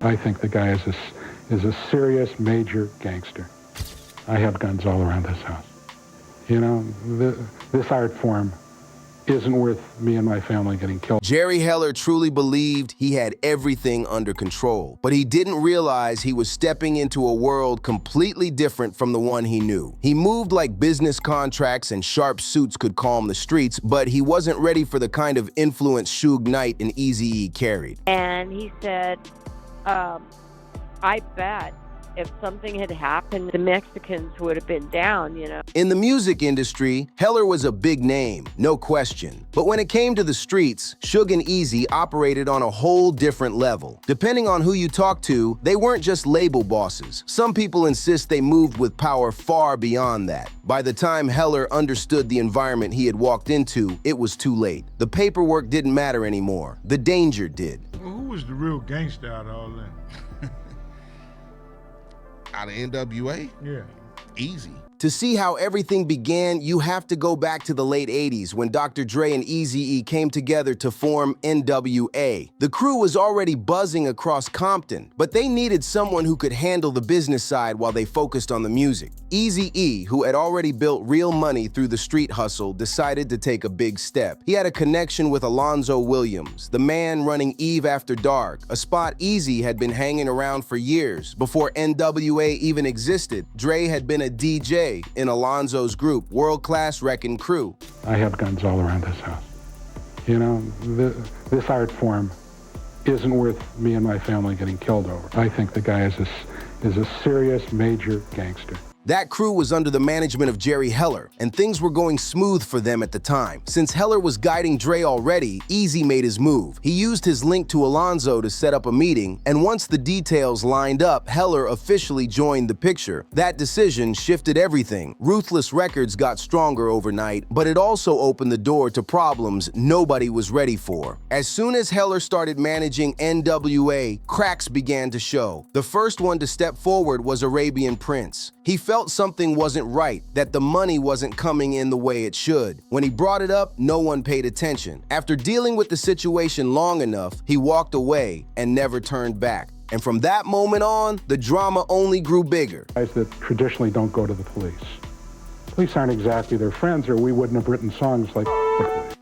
I think the guy is a serious major gangster. I have guns all around this house. You know, this art form isn't worth me and my family getting killed. Jerry Heller truly believed he had everything under control, but he didn't realize he was stepping into a world completely different from the one he knew. He moved like business contracts and sharp suits could calm the streets, but he wasn't ready for the kind of influence Suge Knight and Eazy-E carried. And he said, I bet if something had happened, the Mexicans would have been down, you know. In the music industry, Heller was a big name, no question. But when it came to the streets, Suge and Eazy operated on a whole different level. Depending on who you talk to, they weren't just label bosses. Some people insist they moved with power far beyond that. By the time Heller understood the environment he had walked into, it was too late. The paperwork didn't matter anymore. The danger did. Well, who was the real gangster out of all that? Out of NWA? Yeah. Easy. To see how everything began, you have to go back to the late 80s when Dr. Dre and Eazy-E came together to form NWA. The crew was already buzzing across Compton, but they needed someone who could handle the business side while they focused on the music. Eazy-E, who had already built real money through the street hustle, decided to take a big step. He had a connection with Alonzo Williams, the man running Eve After Dark, a spot Eazy had been hanging around for years. Before NWA even existed, Dre had been a DJ in Alonzo's group, World Class Wrecking Crew. I have guns all around this house. You know, this art form isn't worth me and my family getting killed over. I think the guy is a serious major gangster. That crew was under the management of Jerry Heller, and things were going smooth for them at the time. Since Heller was guiding Dre already, Eazy made his move. He used his link to Alonzo to set up a meeting, and once the details lined up, Heller officially joined the picture. That decision shifted everything. Ruthless Records got stronger overnight, but it also opened the door to problems nobody was ready for. As soon as Heller started managing NWA, cracks began to show. The first one to step forward was Arabian Prince. He felt something wasn't right, that the money wasn't coming in the way it should. When he brought it up, no one paid attention. After dealing with the situation long enough, he walked away and never turned back. And from that moment on, the drama only grew bigger. Guys that traditionally don't go to the police. Police aren't exactly their friends, or we wouldn't have written songs like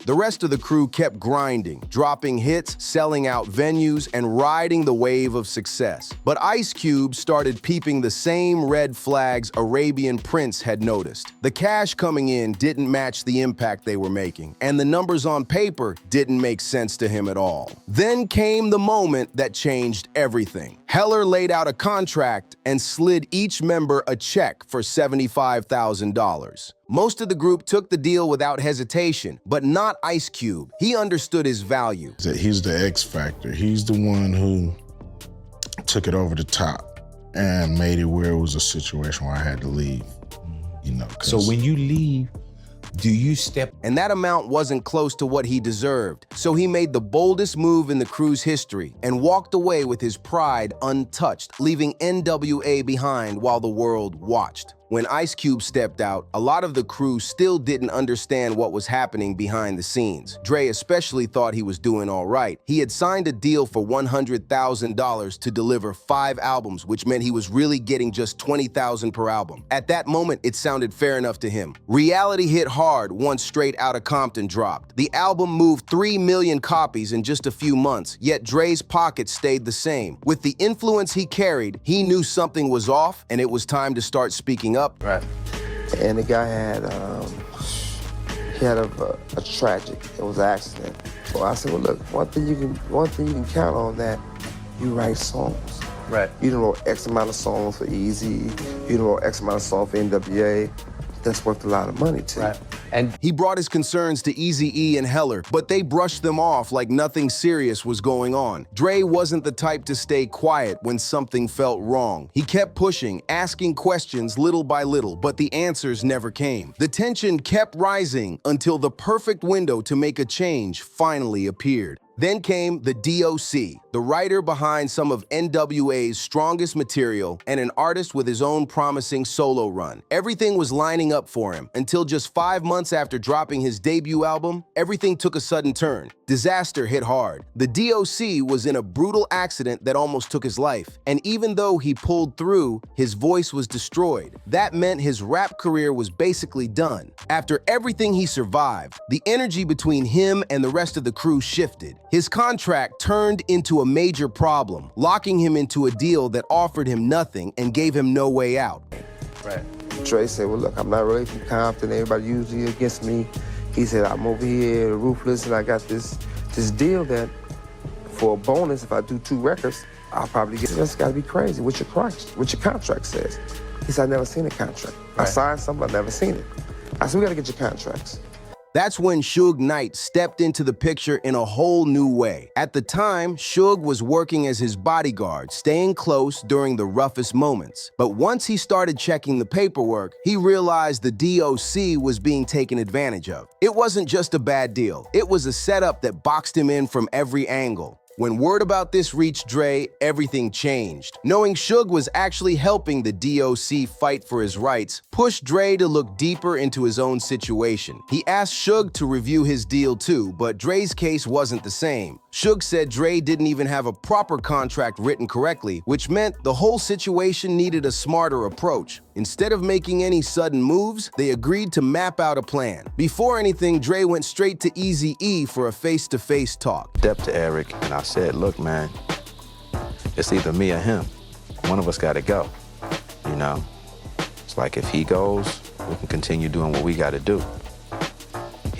The rest of the crew kept grinding, dropping hits, selling out venues, and riding the wave of success. But Ice Cube started peeping the same red flags Arabian Prince had noticed. The cash coming in didn't match the impact they were making, and the numbers on paper didn't make sense to him at all. Then came the moment that changed everything. Heller laid out a contract and slid each member a check for $75,000. Most of the group took the deal without hesitation, but not Ice Cube. He understood his value. He's the X factor. He's the one who took it over the top and made it where it was a situation where I had to leave, you know. So when you leave, do you step? And that amount wasn't close to what he deserved. So he made the boldest move in the crew's history and walked away with his pride untouched, leaving NWA behind while the world watched. When Ice Cube stepped out, a lot of the crew still didn't understand what was happening behind the scenes. Dre especially thought he was doing all right. He had signed a deal for $100,000 to deliver 5 albums, which meant he was really getting just $20,000 per album. At that moment, it sounded fair enough to him. Reality hit hard once Straight Outta Compton dropped. The album moved 3 million copies in just a few months, yet Dre's pockets stayed the same. With the influence he carried, he knew something was off, and it was time to start speaking up. Right. And the guy had, he had a tragic, it was an accident. So I said, well, look, one thing you can count on that, you write songs. Right. You done wrote X amount of songs for Eazy, you done wrote X amount of songs for NWA. That's worth a lot of money to you. Right. And he brought his concerns to Eazy-E and Heller, but they brushed them off like nothing serious was going on. Dre wasn't the type to stay quiet when something felt wrong. He kept pushing, asking questions little by little, but the answers never came. The tension kept rising until the perfect window to make a change finally appeared. Then came the DOC, the writer behind some of NWA's strongest material and an artist with his own promising solo run. Everything was lining up for him until just 5 months after dropping his debut album, everything took a sudden turn. Disaster hit hard. The DOC was in a brutal accident that almost took his life, and even though he pulled through, his voice was destroyed. That meant his rap career was basically done. After everything he survived, the energy between him and the rest of the crew shifted. His contract turned into a major problem, locking him into a deal that offered him nothing and gave him no way out. Right. Dre said, well, look, I'm not really from Compton. Everybody usually against me. He said, I'm over here, Ruthless, and I got this deal that for a bonus, if I do 2 records, I'll probably get. That's got to be crazy. What your contract says? He said, I never seen a contract. Right. I signed something, I've never seen it. I said, we got to get your contracts. That's when Suge Knight stepped into the picture in a whole new way. At the time, Suge was working as his bodyguard, staying close during the roughest moments. But once he started checking the paperwork, he realized the DOC was being taken advantage of. It wasn't just a bad deal. It was a setup that boxed him in from every angle. When word about this reached Dre, everything changed. Knowing Suge was actually helping the DOC fight for his rights pushed Dre to look deeper into his own situation. He asked Suge to review his deal too, but Dre's case wasn't the same. Suge said Dre didn't even have a proper contract written correctly, which meant the whole situation needed a smarter approach. Instead of making any sudden moves, they agreed to map out a plan. Before anything, Dre went straight to Eazy-E for a face-to-face talk. Stepped to Eric and I said, look, man, it's either me or him. One of us got to go, you know? It's like if he goes, we can continue doing what we got to do.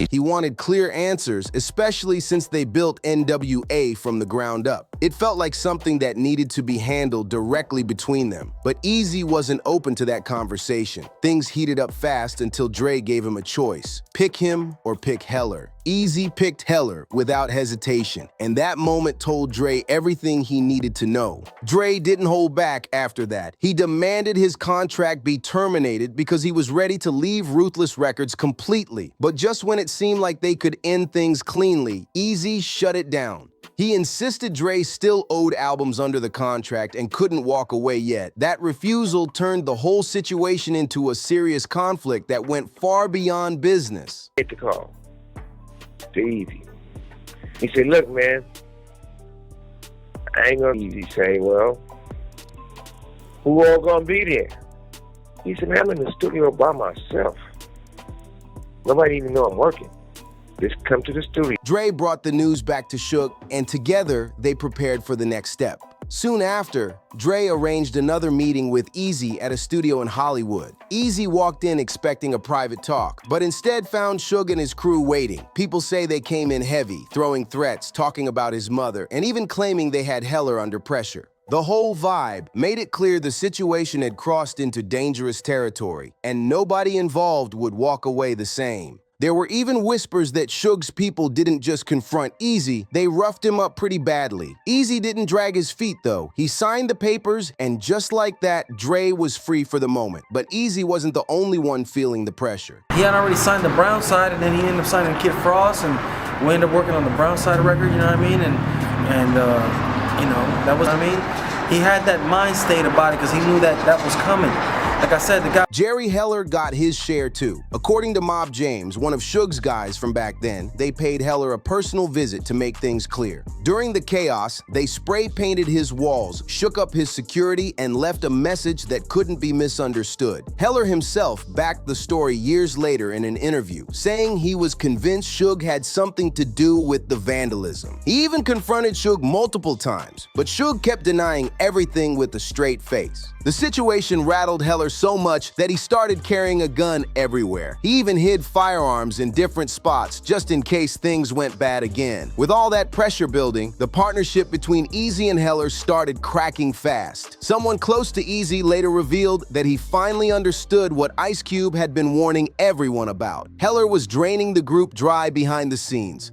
He wanted clear answers, especially since they built NWA from the ground up. It felt like something that needed to be handled directly between them. But Eazy wasn't open to that conversation. Things heated up fast until Dre gave him a choice. Pick him or pick Heller. Eazy picked Heller without hesitation, and that moment told Dre everything he needed to know. Dre didn't hold back after that. He demanded his contract be terminated because he was ready to leave Ruthless Records completely. But just when it seemed like they could end things cleanly, Eazy shut it down. He insisted Dre still owed albums under the contract and couldn't walk away yet. That refusal turned the whole situation into a serious conflict that went far beyond business. Get the call to Eazy. He said, look, man, I ain't gonna Eazy say, well, who all gonna be there? He said, man, I'm in the studio by myself. Nobody even know I'm working. Just come to the studio. Dre brought the news back to Suge, and together they prepared for the next step. Soon after, Dre arranged another meeting with Eazy at a studio in Hollywood. Eazy walked in expecting a private talk, but instead found Suge and his crew waiting. People say they came in heavy, throwing threats, talking about his mother, and even claiming they had Heller under pressure. The whole vibe made it clear the situation had crossed into dangerous territory, and nobody involved would walk away the same. There were even whispers that Suge's people didn't just confront Eazy, they roughed him up pretty badly. Eazy didn't drag his feet though. He signed the papers, and just like that, Dre was free for the moment. But Eazy wasn't the only one feeling the pressure. He had already signed the Brownside, and then he ended up signing Kid Frost, and we ended up working on the Brownside record, you know what I mean? And you know, that was, I mean, he had that mind state about it because he knew that that was coming. Like I said, the guy... Jerry Heller got his share too. According to Mob James, one of Suge's guys from back then, they paid Heller a personal visit to make things clear. During the chaos, they spray painted his walls, shook up his security, and left a message that couldn't be misunderstood. Heller himself backed the story years later in an interview, saying he was convinced Suge had something to do with the vandalism. He even confronted Suge multiple times, but Suge kept denying everything with a straight face. The situation rattled Heller so much that he started carrying a gun everywhere. He even hid firearms in different spots just in case things went bad again. With all that pressure building, the partnership between Eazy and Heller started cracking fast. Someone close to Eazy later revealed that he finally understood what Ice Cube had been warning everyone about. Heller was draining the group dry behind the scenes.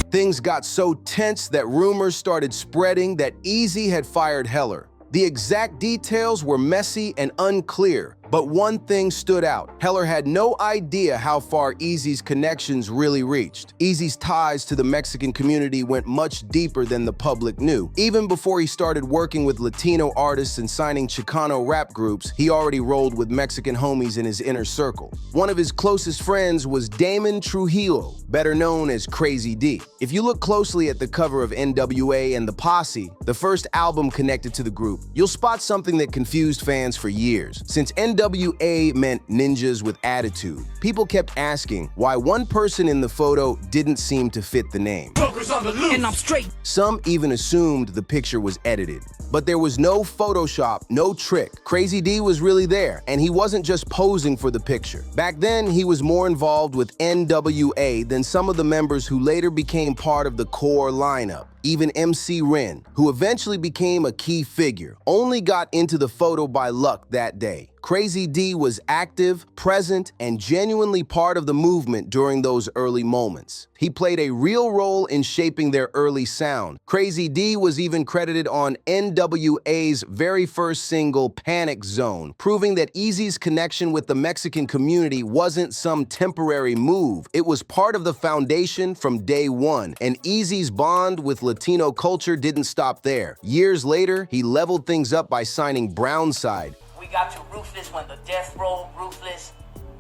Things got so tense that rumors started spreading that Eazy had fired Heller. The exact details were messy and unclear, But one thing stood out. Heller had no idea how far Eazy's connections really reached. Eazy's ties to the Mexican community went much deeper than the public knew. Even before he started working with Latino artists and signing Chicano rap groups, he already rolled with Mexican homies in his inner circle. One of his closest friends was Damon Trujillo, better known as Crazy D. If you look closely at the cover of NWA and the Posse, the first album connected to the group, you'll spot something that confused fans for years. Since NWA meant ninjas with attitude, people kept asking why one person in the photo didn't seem to fit the name. And I'm straight. Some even assumed the picture was edited. But there was no Photoshop, no trick. Crazy D was really there, and he wasn't just posing for the picture. Back then, he was more involved with NWA than some of the members who later became part of the core lineup. Even MC Ren, who eventually became a key figure, only got into the photo by luck that day. Crazy D was active, present, and genuinely part of the movement during those early moments. He played a real role in shaping their early sound. Crazy D was even credited on NWA's very first single, Panic Zone, proving that Eazy's connection with the Mexican community wasn't some temporary move. It was part of the foundation from day one, and Eazy's bond with Latino culture didn't stop there. Years later, he leveled things up by signing Brownside. We got to Ruthless when the Death Row Ruthless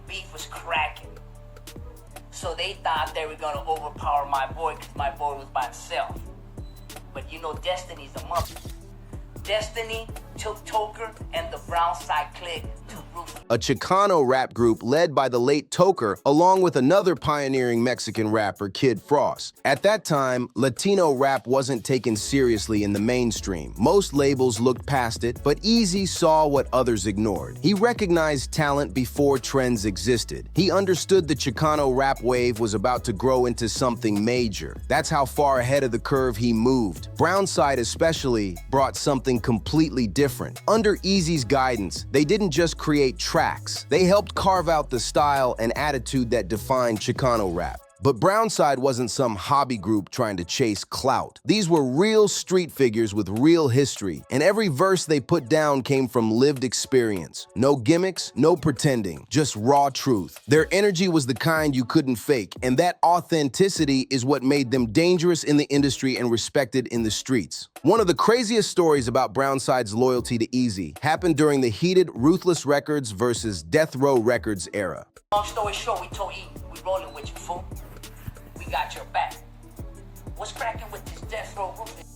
beef was cracking. So they thought they were gonna overpower my boy because my boy was by himself. But you know Destiny's a mother. Destiny took Toker and the Brownside clique to Ruthless. A Chicano rap group led by the late Toker, along with another pioneering Mexican rapper, Kid Frost. At that time, Latino rap wasn't taken seriously in the mainstream. Most labels looked past it, but Eazy saw what others ignored. He recognized talent before trends existed. He understood the Chicano rap wave was about to grow into something major. That's how far ahead of the curve he moved. Brownside especially brought something completely different. Under Eazy's guidance, they didn't just create tracks. They helped carve out the style and attitude that defined Chicano rap. But Brownside wasn't some hobby group trying to chase clout. These were real street figures with real history, and every verse they put down came from lived experience. No gimmicks, no pretending, just raw truth. Their energy was the kind you couldn't fake, and that authenticity is what made them dangerous in the industry and respected in the streets. One of the craziest stories about Brownside's loyalty to Eazy happened during the heated Ruthless Records versus Death Row Records era. Long story short, we told E, we rolling with you, fool. We got your back. What's cracking with this Death Row Ruthless?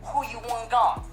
Who you want gone?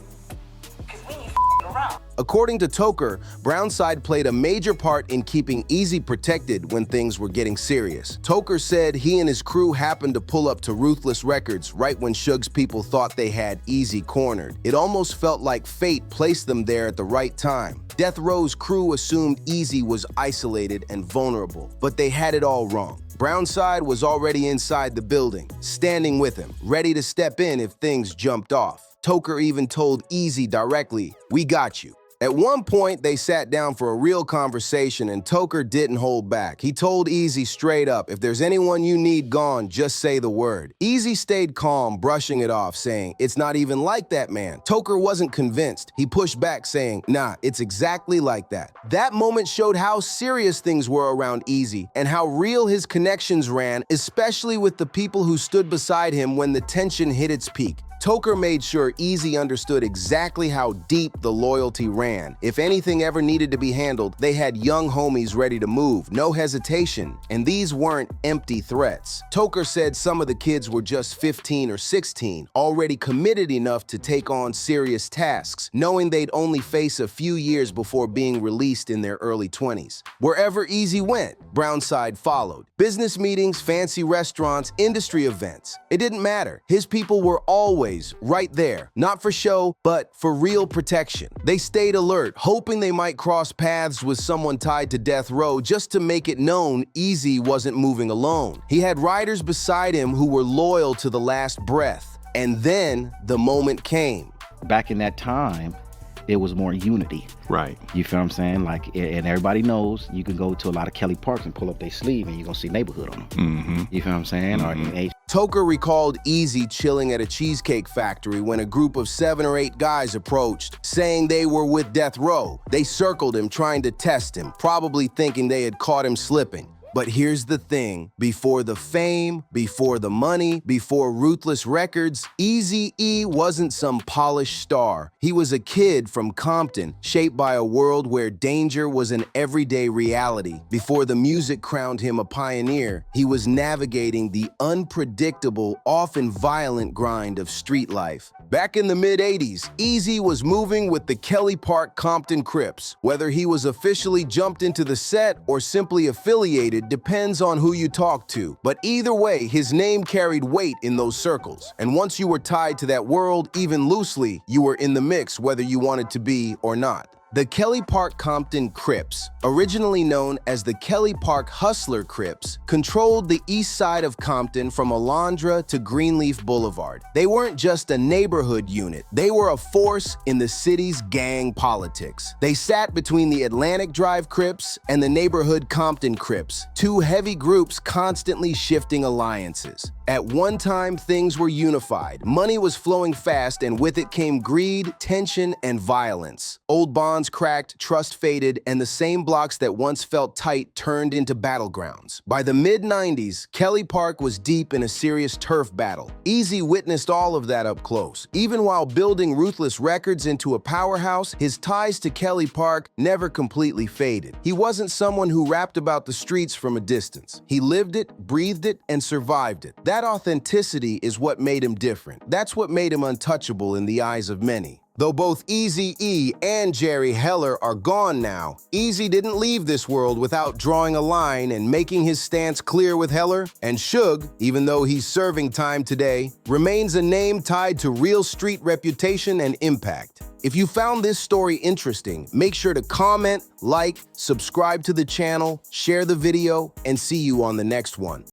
Cause we ain't around. According to Toker, Brownside played a major part in keeping Eazy protected when things were getting serious. Toker said he and his crew happened to pull up to Ruthless Records right when Suge's people thought they had Eazy cornered. It almost felt like fate placed them there at the right time. Death Row's crew assumed Eazy was isolated and vulnerable, but they had it all wrong. Brownside was already inside the building, standing with him, ready to step in if things jumped off. Toker even told Eazy directly, "We got you." At one point, they sat down for a real conversation, and Toker didn't hold back. He told Eazy straight up, "If there's anyone you need gone, just say the word." Eazy stayed calm, brushing it off, saying, "It's not even like that, man." Toker wasn't convinced. He pushed back, saying, "Nah, it's exactly like that." That moment showed how serious things were around Eazy and how real his connections ran, especially with the people who stood beside him when the tension hit its peak. Toker made sure Eazy understood exactly how deep the loyalty ran. If anything ever needed to be handled, they had young homies ready to move, no hesitation, and these weren't empty threats. Toker said some of the kids were just 15 or 16, already committed enough to take on serious tasks, knowing they'd only face a few years before being released in their early 20s. Wherever Eazy went, Brownside followed. Business meetings, fancy restaurants, industry events. It didn't matter. His people were always right there, not for show, but for real protection. They stayed alert, hoping they might cross paths with someone tied to Death Row just to make it known Eazy wasn't moving alone. He had riders beside him who were loyal to the last breath. And then the moment came. Back in that time, it was more unity. Right. You feel what I'm saying? Like, and everybody knows you can go to a lot of Kelly Parks and pull up their sleeve and you're gonna see neighborhood on them. Mm-hmm. You feel what I'm saying? Mm-hmm. Toker recalled Eazy chilling at a cheesecake factory when a group of 7 or 8 guys approached, saying they were with Death Row. They circled him, trying to test him, probably thinking they had caught him slipping. But here's the thing, before the fame, before the money, before Ruthless Records, Eazy-E wasn't some polished star. He was a kid from Compton, shaped by a world where danger was an everyday reality. Before the music crowned him a pioneer, he was navigating the unpredictable, often violent grind of street life. Back in the mid-'80s, Eazy was moving with the Kelly Park Compton Crips. Whether he was officially jumped into the set or simply affiliated depends on who you talk to. But either way, his name carried weight in those circles. And once you were tied to that world, even loosely, you were in the mix whether you wanted to be or not. The Kelly Park Compton Crips, originally known as the Kelly Park Hustler Crips, controlled the east side of Compton from Alondra to Greenleaf Boulevard. They weren't just a neighborhood unit, they were a force in the city's gang politics. They sat between the Atlantic Drive Crips and the neighborhood Compton Crips, two heavy groups constantly shifting alliances. At one time, things were unified. Money was flowing fast, and with it came greed, tension, and violence. Old bonds cracked, trust faded, and the same blocks that once felt tight turned into battlegrounds. By the mid-'90s, Kelly Park was deep in a serious turf battle. Eazy witnessed all of that up close. Even while building Ruthless Records into a powerhouse, his ties to Kelly Park never completely faded. He wasn't someone who rapped about the streets from a distance. He lived it, breathed it, and survived it. That authenticity is what made him different. That's what made him untouchable in the eyes of many. Though both Eazy-E and Jerry Heller are gone now, Eazy didn't leave this world without drawing a line and making his stance clear with Heller. And Suge, even though he's serving time today, remains a name tied to real street reputation and impact. If you found this story interesting, make sure to comment, like, subscribe to the channel, share the video, and see you on the next one.